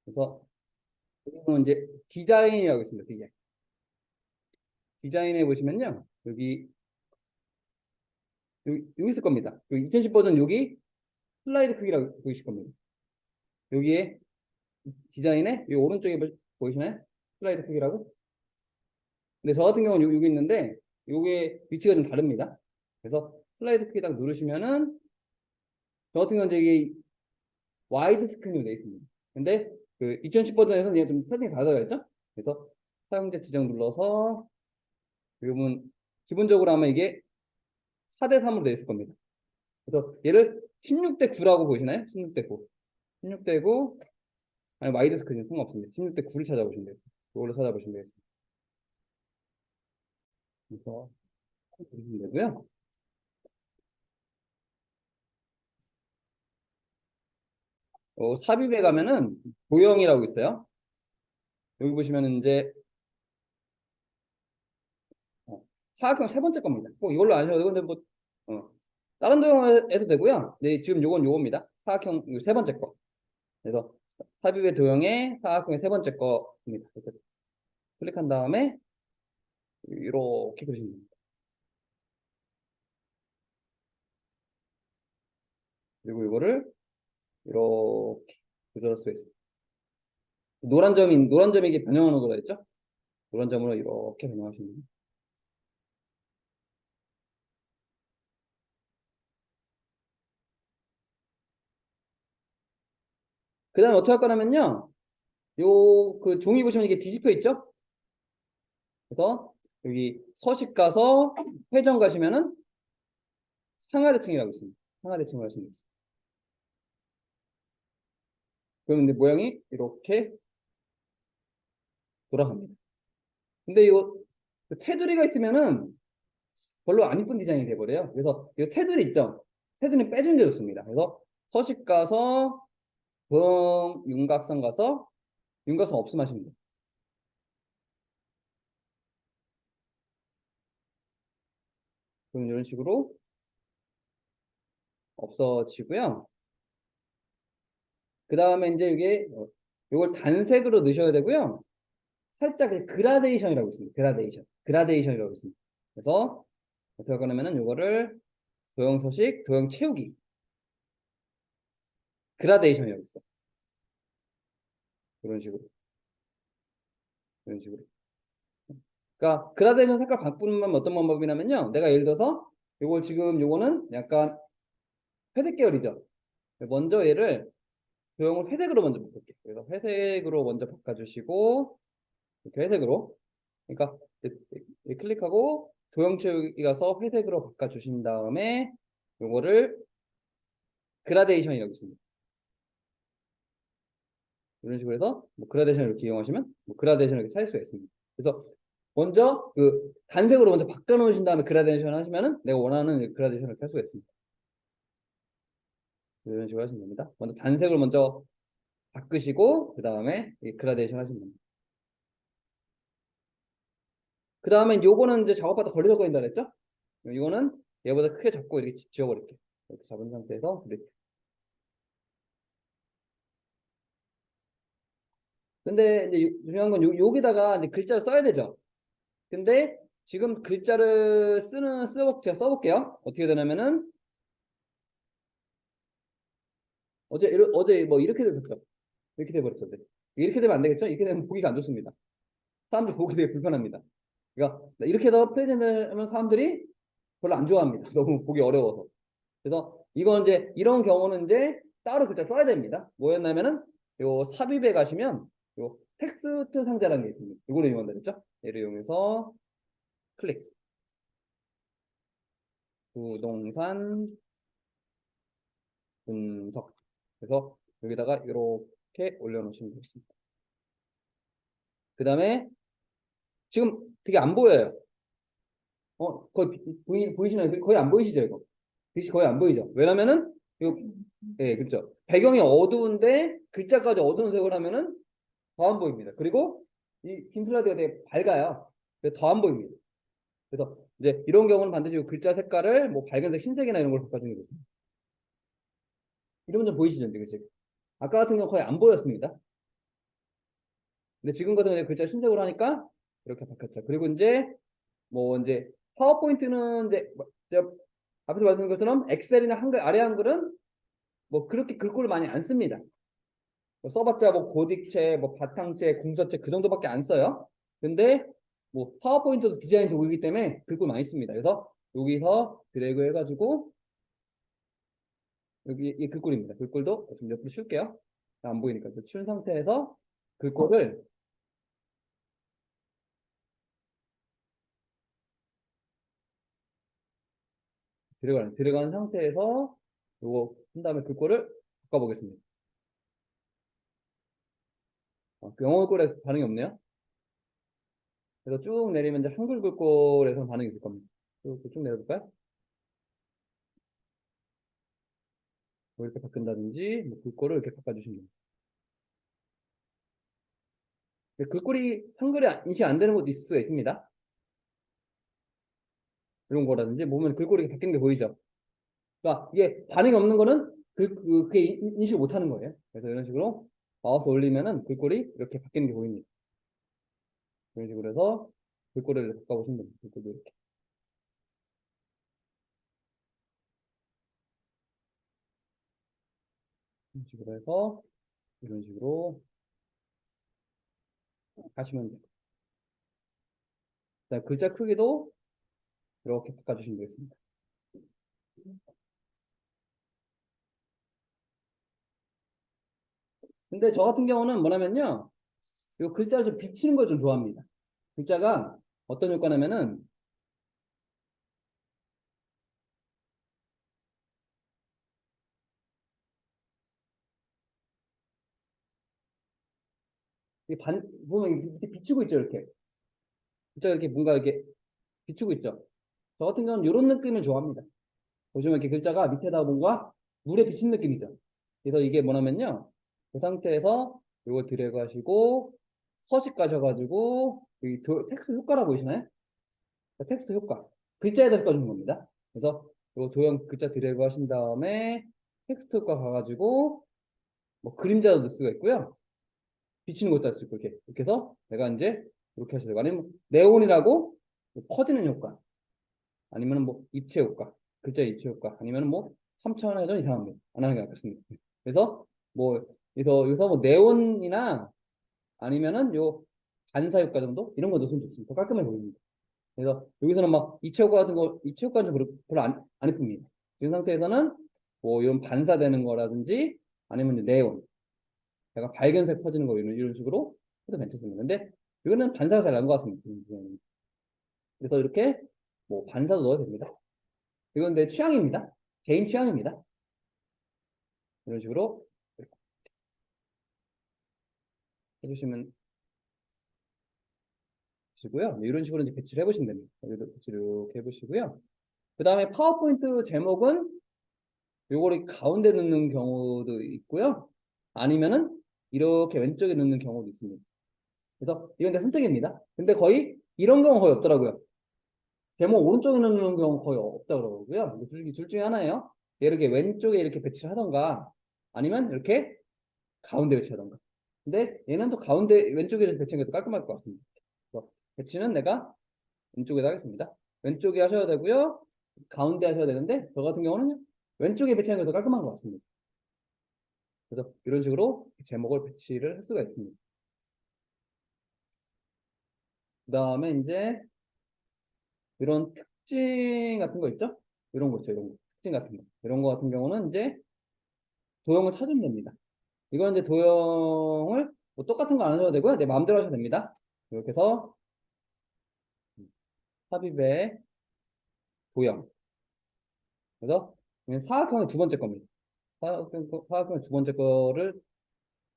그래서 여기는 이제 디자인이라고 있습니다. 디자인에 보시면요. 여기 있을 겁니다. 2010 버전 여기 슬라이드 크기라고 보이실 겁니다. 여기에 디자인에 이 오른쪽에 보이시나요? 슬라이드 크기라고? 근데 저 같은 경우는 여기 있는데 요게 위치가 좀 다릅니다. 그래서 슬라이드 크기 딱 누르시면은 저 같은 경우는 이게 와이드 스크린으로 되어 있습니다. 근데 그 2010 버전에서는 얘가 좀 세팅이 다르다고 했죠? 그래서 사용자 지정 눌러서 지금은 기본적으로 아마 이게 4:3으로 되어 있을 겁니다. 그래서 얘를 16:9라고 보이시나요? 16:9. 16:9 아니 와이드 스크린 상관없습니다. 16:9를 찾아보시면 되겠습니다. 이걸로 찾아보시면 되겠습니다. 그래서 보시면 되고요. 삽입에 가면은 도형이라고 있어요. 여기 보시면은 이제 사각형 세 번째 겁니다. 꼭 이걸로 아셔도 근데 뭐 다른 도형에도 되고요. 네, 지금 요건 요겁니다. 사각형 세 번째 거. 그래서 삽입의 도형의 사각형의 세 번째 거입니다. 이렇게 클릭한 다음에 이렇게 그리시면 됩니다. 그리고 이거를 이렇게 조절할 수 있습니다. 노란 점이 이게 변형하는 거라 했죠? 노란 점으로 이렇게 변형하시면 됩니다. 그 다음에 어떻게 할 거냐면요. 요 그 종이 보시면 이게 뒤집혀 있죠? 그래서 여기 서식 가서 회전 가시면은 상하대칭이라고 있습니다. 상하대칭을 하시면 되겠습니다. 그러면 이제 모양이 이렇게 돌아갑니다. 근데 이거 테두리가 있으면은 별로 안 이쁜 디자인이 돼버려요. 그래서 이 테두리 있죠? 테두리 빼주는 게 좋습니다. 그래서 서식 가서 윤곽선 가서 윤곽선 없음하시면 돼요. 그럼 이런 식으로 없어지고요. 그 다음에 이제 이걸 단색으로 넣으셔야 되고요. 살짝 그라데이션이라고 있습니다. 그라데이션이라고 있습니다. 그래서 어떻게 할 거냐면은 이거를 도형 서식, 도형 채우기, 그라데이션이라고 있어요. 이런 식으로, 이런 식으로. 그러니까 그라데이션 색깔 바꾸는 어떤 방법이냐면요. 내가 예를 들어서 요거는 약간 회색 계열이죠. 먼저 얘를 도형을 회색으로 먼저 바꿀게요. 그래서 회색으로 먼저 바꿔주시고 이렇게 회색으로. 그러니까 클릭하고 도형 채우기 가서 회색으로 바꿔주신 다음에 요거를 그라데이션이라고 있습니다. 이런 식으로 해서 뭐 그라데이션을 이렇게 이용하시면 뭐 그라데이션을 이렇게 찾을 수가 있습니다. 그래서 먼저 그 단색으로 먼저 바꿔 놓으신 다음에 그라데이션 하시면은 내가 원하는 그라데이션을 할 수가 있습니다. 이런 식으로 하시면 됩니다. 먼저 단색을 먼저 바꾸시고 그 다음에 그라데이션 하시면 됩니다. 그 다음에 요거는 이제 작업하다 걸리적거린다 그랬죠? 이거는 얘보다 크게 잡고 이렇게 지워버릴게요. 이렇게 잡은 상태에서 이렇게. 근데 이제 중요한 건 여기다가 이제 글자를 써야 되죠. 근데 지금 글자를 제가 써볼게요. 어떻게 되냐면은 어제 뭐 이렇게 됐었죠. 이렇게 돼버렸죠. 이렇게 되면 안 되겠죠? 이렇게 되면 보기가 안 좋습니다. 사람들 보기 되게 불편합니다. 그러니까 이렇게 해서 프레젠을 하면 사람들이 별로 안 좋아합니다. 너무 보기 어려워서. 그래서 이건 이제 이런 경우는 이제 따로 글자 써야 됩니다. 뭐였냐면은 요 삽입에 가시면 요 텍스트 상자라는 게 있습니다. 이거를 이용한다 했죠? 얘를 이용해서 클릭. 부동산 분석. 그래서 여기다가 이렇게 올려놓으시면 되겠습니다. 그 다음에 지금 되게 안 보여요. 거의 보이시나요? 거의 안 보이시죠, 이거? 글씨 거의 안 보이죠? 왜냐면은, 예, 그렇죠. 배경이 어두운데 글자까지 어두운 색으로 하면은 더 안 보입니다. 그리고 이 긴 슬라이드가 되게 밝아요. 더 안 보입니다. 그래서 이제 이런 경우는 반드시 글자 색깔을 뭐 밝은색, 흰색이나 이런 걸 바꿔주는 거죠. 이러면 좀 보이시죠, 그치? 아까 같은 경우 거의 안 보였습니다. 근데 지금 같은 경우는 글자 신색으로 하니까 이렇게 바뀌었죠. 그리고 이제 파워포인트는 제가 앞에서 말씀드린 것처럼 엑셀이나 한글 아래 한글은 뭐 그렇게 글꼴을 많이 안 씁니다. 뭐 써봤자 뭐 고딕체, 뭐 바탕체, 궁서체 그 정도밖에 안 써요. 근데 뭐 파워포인트도 디자인 도구이기 때문에 글꼴 많이 씁니다. 그래서 여기서 드래그 해가지고 여기 이 글꼴입니다. 글꼴도 좀 옆으로 쉴게요. 안 보이니까 친 상태에서 글꼴을 들어간 상태에서 요거 한 다음에 글꼴을 바꿔보겠습니다. 그 영어 글꼴에 반응이 없네요. 그래서 쭉 내리면 이제 한글 글꼴에서 반응이 있을 겁니다. 쭉 내려볼까요? 뭐 이렇게 바꾼다든지 뭐 글꼴을 이렇게 바꿔주시면 됩니다. 글꼴이 한글이 인식 안 되는 것도 있을 수가 있습니다. 이런 거라든지 보면 글꼴이 이렇게 바뀌는 게 보이죠. 그러니까 이게 반응이 없는 거는 그게 인식을 못 하는 거예요. 그래서 이런 식으로 마우스 올리면은 글꼴이 이렇게 바뀌는 게 보입니다. 이런 식으로 해서 글꼴을 바꿔보시면 됩니다. 글꼴도 이렇게. 이런 식으로 해서 이런 식으로 하시면 돼요. 그다음에 글자 크기도 이렇게 바꿔주시면 되겠습니다. 근데 저 같은 경우는 뭐냐면요. 이 글자를 좀 비치는 걸 좀 좋아합니다. 글자가 어떤 효과냐면은 보면 밑에 비추고 있죠, 이렇게. 글자가 이렇게 뭔가 이렇게 비추고 있죠. 저 같은 경우는 이런 느낌을 좋아합니다. 보시면 이렇게 글자가 밑에다 뭔가 물에 비친 느낌이죠. 그래서 이게 뭐냐면요. 그 상태에서 이거 드래그 하시고 서식 가셔가지고 여기 텍스트 효과라고 보이시나요? 텍스트 효과. 글자에다 효과 주는 겁니다. 그래서 이 도형 글자 드래그 하신 다음에 텍스트 효과 가가지고 뭐 그림자도 넣을 수가 있고요. 비치는 것도 할 수 있고 이렇게 해서 내가 이제 이렇게 하셔도 되고 아니면 네온이라고 퍼지는 효과 아니면 뭐 입체 효과 글자 입체 효과 아니면 뭐 3차원의 회전 이상합니다. 안 하는 게 낫겠습니다. 그래서 뭐 여기서 뭐 네온이나 아니면은 요 반사 효과 정도 이런 거 넣으면 좋습니다. 더 깔끔해 보입니다. 그래서 여기서는 막 입체 효과 같은 거 입체 효과는 별로 안 예쁩니다. 이 상태에서는 뭐 이런 반사되는 거라든지 아니면 이제 네온 약간 밝은색 퍼지는 거 이런 식으로 해도 괜찮습니다. 근데 이거는 반사가 잘 안 것 같습니다. 그래서 이렇게 뭐 반사도 넣어도 됩니다. 이건 내 취향입니다. 개인 취향입니다. 이런 식으로 해주시면 되고요. 이런 식으로 이제 배치를 해보시면 됩니다. 여기도 배치를 이렇게 해보시고요. 그 다음에 파워포인트 제목은 요거를 가운데 넣는 경우도 있고요. 아니면은 이렇게 왼쪽에 넣는 경우도 있습니다. 그래서 이건 내 선택입니다. 근데 거의 이런 경우 거의 없더라고요. 제목 오른쪽에 넣는 경우 거의 없다고 그러고요. 둘 중에 하나예요. 이렇게 왼쪽에 이렇게 배치를 하던가 아니면 이렇게 가운데 배치하던가. 근데 얘는 또 가운데 왼쪽에 배치하는 게 더 깔끔할 것 같습니다. 그래서 배치는 내가 왼쪽에다 하겠습니다. 왼쪽에 하셔야 되고요. 가운데 하셔야 되는데 저 같은 경우는 왼쪽에 배치하는 게 더 깔끔한 것 같습니다. 그래서 이런 식으로 제목을 배치를 할 수가 있습니다. 그 다음에 이제 이런 특징 같은 거 있죠? 이런 거 있죠. 이런 거. 특징 같은 거. 이런 거 같은 경우는 이제 도형을 찾으면 됩니다. 이건 이제 도형을 뭐 똑같은 거 안 하셔도 되고요. 내 마음대로 하셔도 됩니다. 이렇게 해서 삽입의 도형. 그래서 사각형의 두 번째 겁니다. 사각형의 두 번째 거를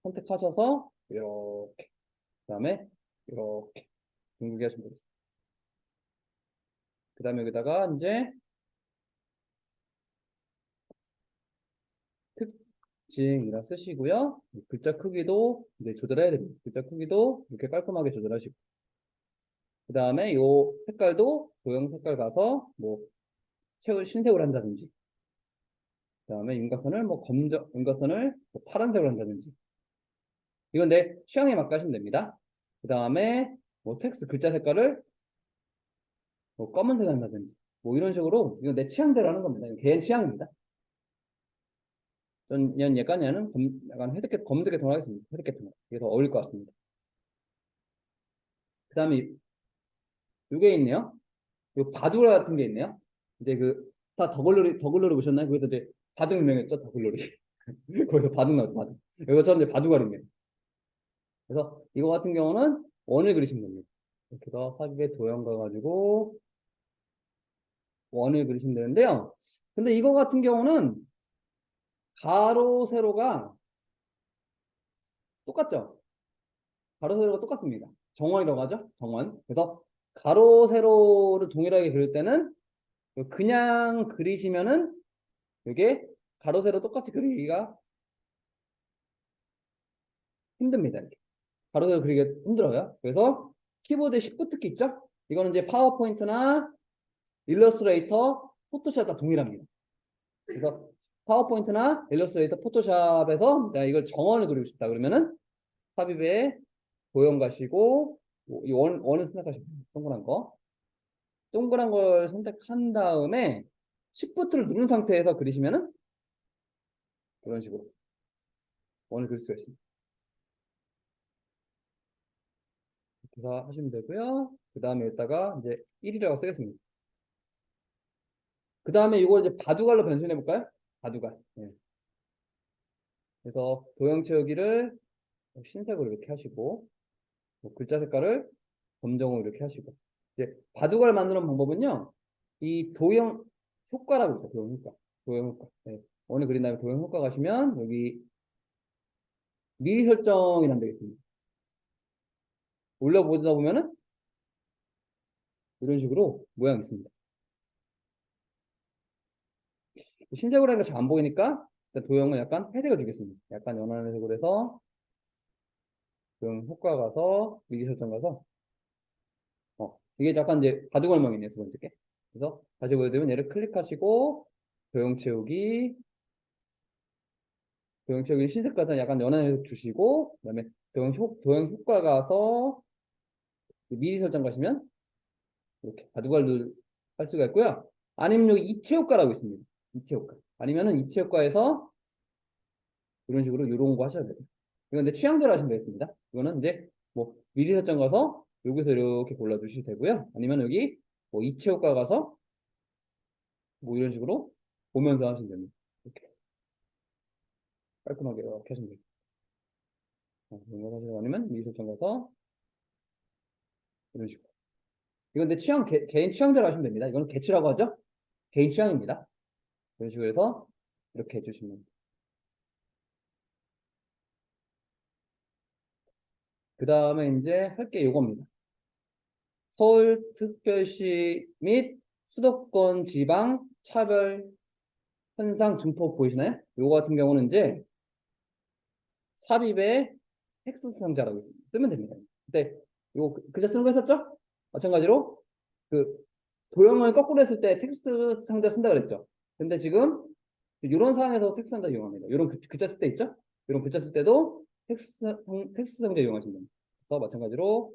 선택하셔서 이렇게 그다음에 이렇게 둥글게 하시면 되겠습니다. 그다음에 여기다가 이제 특징이라 쓰시고요. 글자 크기도 이제 조절해야 됩니다. 글자 크기도 이렇게 깔끔하게 조절하시고 그다음에 요 색깔도 도형 색깔 가서 뭐 흰색으로 한다든지 그다음에 윤곽선을 뭐 윤곽선을 뭐 파란색으로 한다든지 이건 내 취향에 맞게 하시면 됩니다. 그 다음에 뭐 텍스트 글자 색깔을 뭐 검은색 한다든지 뭐 이런 식으로 이거 내 취향대로 하는 겁니다. 이거 개인 취향입니다. 전 약간 얘는 약간 검은색에 통하겠습니다. 회색 계통. 이게 더 어울릴 것 같습니다. 그 다음에 이게 있네요. 요 바둑 같은 게 있네요. 이제 그 다 더글로리 보셨나요? 거기서 이제 바둑 유명했죠, 더글로리. 거기서 바둑 나왔죠, 바둑. 이거처럼 이제 바둑알입니다. 그래서 이거 같은 경우는 원을 그리시면 됩니다. 이렇게 해서 삽입에 도형 가가지고 원을 그리시면 되는데요. 근데 이거 같은 경우는 가로 세로가 똑같죠? 가로 세로가 똑같습니다. 정원이라고 하죠, 정원. 그래서 가로 세로를 동일하게 그릴 때는 그냥 그리시면은 이게 가로 세로 똑같이 그리기가 힘듭니다. 이렇게. 가로 세로 그리기가 힘들어요. 그래서 키보드에 Shift 키 있죠? 이거는 이제 파워포인트나 일러스트레이터, 포토샵 다 동일합니다. 그래서 파워포인트나 일러스트레이터, 포토샵에서 내가 이걸 정원을 그리고 싶다 그러면은 삽입에 도형 가시고 이 원을 선택하시면 돼요. 동그란 거. 동그란 걸 선택한 다음에 Shift를 누른 상태에서 그리시면은 이런 식으로 원을 그릴 수가 있습니다. 이렇게 하시면 되고요. 그 다음에 여기다가 이제 1이라고 쓰겠습니다. 그 다음에 이걸 이제 바둑알로 변신해 볼까요? 바둑알. 네. 그래서 도형 채우기를 흰색으로 이렇게 하시고 뭐 글자 색깔을 검정으로 이렇게 하시고 이제 바둑알 만드는 방법은요. 이 도형 효과라고 있어요. 도형 효과. 도형 효과. 네. 오늘 그린 다음에 도형 효과 가시면 여기 미리 설정이라는 데 있습니다. 올려보다 보면은 이런 식으로 모양이 있습니다. 흰색으로 하니까 잘 안 보이니까 도형을 약간 회색을 주겠습니다. 약간 연한 회색으로 해서 도형 효과 가서 미리 설정 가서 이게 약간 이제 바둑얼망이네요. 두 번째 게. 그래서 다시 보여드리면 얘를 클릭하시고 도형 채우기 흰색 같은 약간 연한 회색 주시고 그다음에 도형 효과 가서 미리 설정 가시면 이렇게 바둑알을 할 수가 있고요. 아니면 여기 입체 효과라고 있습니다. 입체 효과. 아니면은 입체 효과에서 이런 식으로 이런 거 하셔야 돼요. 이건 내 취향대로 하시면 되겠습니다. 이거는 이제 뭐 미리 설정 가서 여기서 이렇게 골라주시면 되고요. 아니면 여기 뭐 입체 효과 가서 뭐 이런 식으로 보면서 하시면 됩니다. 이렇게 깔끔하게 이렇게 하시면 됩니다. 아니면 미리 설정 가서 이런 식으로. 이건 내 개인 취향대로 하시면 됩니다. 이거는 개취라고 하죠? 개인 취향입니다. 이런 식으로 해서 이렇게 해주시면 됩니다. 그 다음에 이제 할 게 이겁니다. 서울특별시 및 수도권 지방 차별 현상 증폭 보이시나요? 요거 같은 경우는 이제 삽입에 텍스트 상자라고 쓰면 됩니다. 근데 요거 글자 쓰는 거 했었죠? 마찬가지로 그 도형을 거꾸로 했을 때 텍스트 상자 쓴다 그랬죠? 근데 지금 이런 상황에서 텍스트 상자 이용합니다. 이런 글자 쓸 때 있죠? 이런 글자 쓸 때도 텍스트 상자 이용하시면 됩니다. 그래서 마찬가지로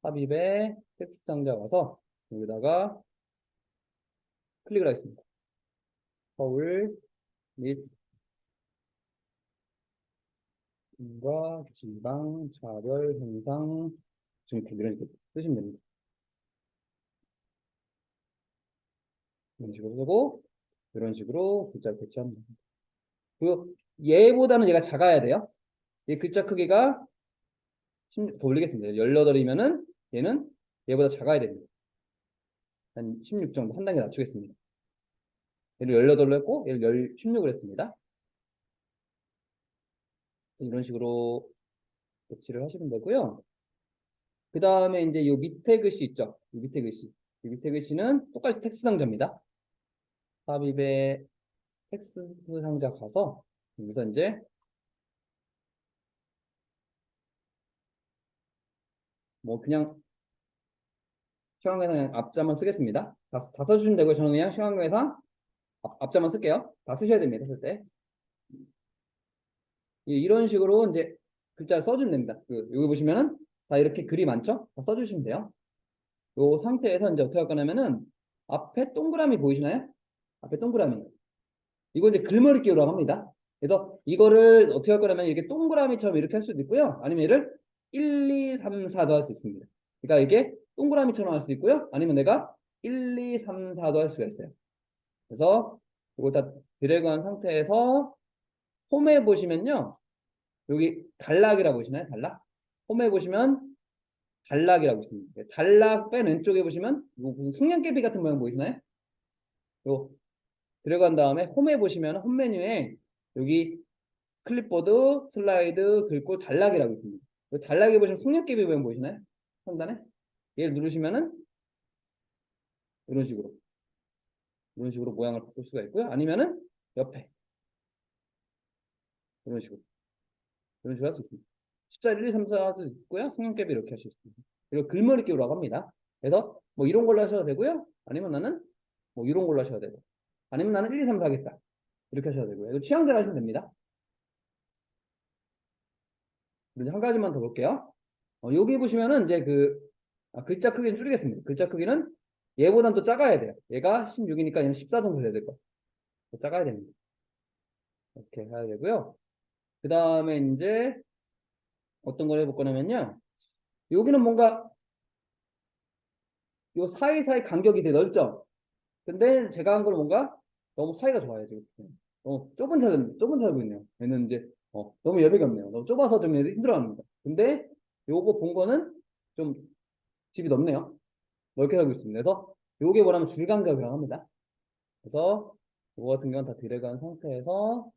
삽입에 텍스트 상자 가서 여기다가 클릭을 하겠습니다. 서울 및 과 지방 차별 현상 증폭 이런 식으로 쓰시면 됩니다. 이런 식으로 쓰고 이런 식으로 글자를 배치하면 됩니다. 그 얘보다는 얘가 작아야 돼요. 이 글자 크기가 더 올리겠습니다. 18이면은 얘는 얘보다 작아야 됩니다. 한 16 정도 한 단계 낮추겠습니다. 얘를 18로 했고 얘를 16을 했습니다. 이런 식으로 배치를 하시면 되고요. 그 다음에 이제 이 밑에 글씨 있죠? 이 밑에 글씨. 이 밑에 글씨는 똑같이 텍스트 상자입니다. 삽입에 텍스트 상자 가서 여기서 이제 뭐 그냥 시간계산 그냥 앞자만 쓰겠습니다. 다 써주시면 되고요. 저는 그냥 시간계산 앞자만 쓸게요. 다 쓰셔야 됩니다. 쓸 때. 이런 식으로 이제 글자를 써주면 됩니다. 여기 보시면은 자, 이렇게 글이 많죠? 다 써주시면 돼요. 요 상태에서 이제 어떻게 할 거냐면은 앞에 동그라미 보이시나요? 앞에 동그라미. 이거 이제 글머리 끼우라고 합니다. 그래서 이거를 어떻게 할 거냐면 이렇게 동그라미처럼 이렇게 할 수도 있고요. 아니면 얘를 1, 2, 3, 4도 할 수 있습니다. 그러니까 이게 동그라미처럼 할 수 있고요. 아니면 내가 1, 2, 3, 4도 할 수가 있어요. 그래서 이걸 다 드래그한 상태에서 홈에 보시면요. 여기 단락이라고 보시나요? 단락? 홈에 보시면 단락이라고 있습니다. 단락 맨 왼쪽에 보시면 이거 무슨 성냥개비 같은 모양 보이시나요? 요 들어간 다음에 홈에 보시면 홈 메뉴에 여기 클립보드, 슬라이드, 긁고 단락이라고 있습니다. 단락에 보시면 속력개비 모양 보이시나요? 상단에? 얘를 누르시면은 이런 식으로 모양을 바꿀 수가 있고요. 아니면은 옆에 이런 식으로 할 수 있습니다. 숫자 1, 2, 3, 4도 있고요. 속력개비 이렇게 할 수 있습니다. 그리고 글머리 끼우라고 합니다. 그래서 뭐 이런 걸로 하셔도 되고요. 아니면 나는 뭐 이런 걸로 하셔도 되고 아니면 나는 1, 2, 3, 4 하겠다. 이렇게 하셔도 되고요. 이거 취향대로 하시면 됩니다. 이제 한 가지만 더 볼게요. 여기 보시면은 이제 글자 크기는 줄이겠습니다. 글자 크기는 얘보단 또 작아야 돼요. 얘가 16이니까 얘는 14 정도 돼야 될 거예요. 더 작아야 됩니다. 이렇게 해야 되고요. 그 다음에 이제 어떤 걸 해볼 거냐면요. 여기는 뭔가 요 사이사이 간격이 되게 넓죠? 근데 제가 한 걸 뭔가 너무 사이가 좋아요, 지금. 좁은 살고 있네요. 얘는 이제, 너무 여백이 없네요. 너무 좁아서 좀 힘들어 합니다. 근데 요거 본 거는 좀 집이 넓네요. 넓게 살고 있습니다. 그래서 요게 뭐냐면 줄간격이라고 합니다. 그래서 이거 같은 경우는 다 들어간 상태에서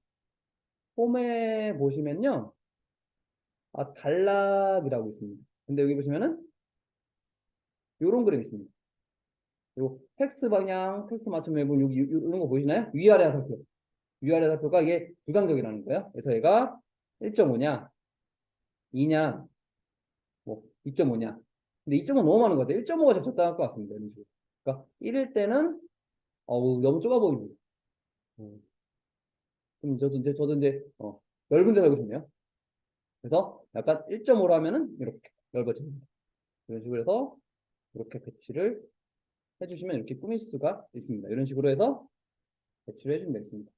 홈에 보시면요. 단락이라고 있습니다. 근데 여기 보시면은 요런 그림 있습니다. 요 텍스트 방향, 텍스트 맞춤 매분 여기 이런 거 보이시나요? 위아래 화살표. 위아래 화살표가 이게 불간격이라는 거예요. 그래서 얘가 1.5냐, 2냐, 뭐 2.5냐. 근데 2.5 너무 많은 것 같아요. 1.5가 제일 적당할 것 같습니다. 이런 식으로. 그러니까 1일 때는 너무 좁아 보입니다. 그럼 저도 이제 넓은 데 살고 싶네요. 그래서 약간 1.5로 하면은 이렇게 넓어집니다. 이런 식으로 해서 이렇게 배치를 해주시면 이렇게 꾸밀 수가 있습니다. 이런 식으로 해서 배치를 해주면 되겠습니다.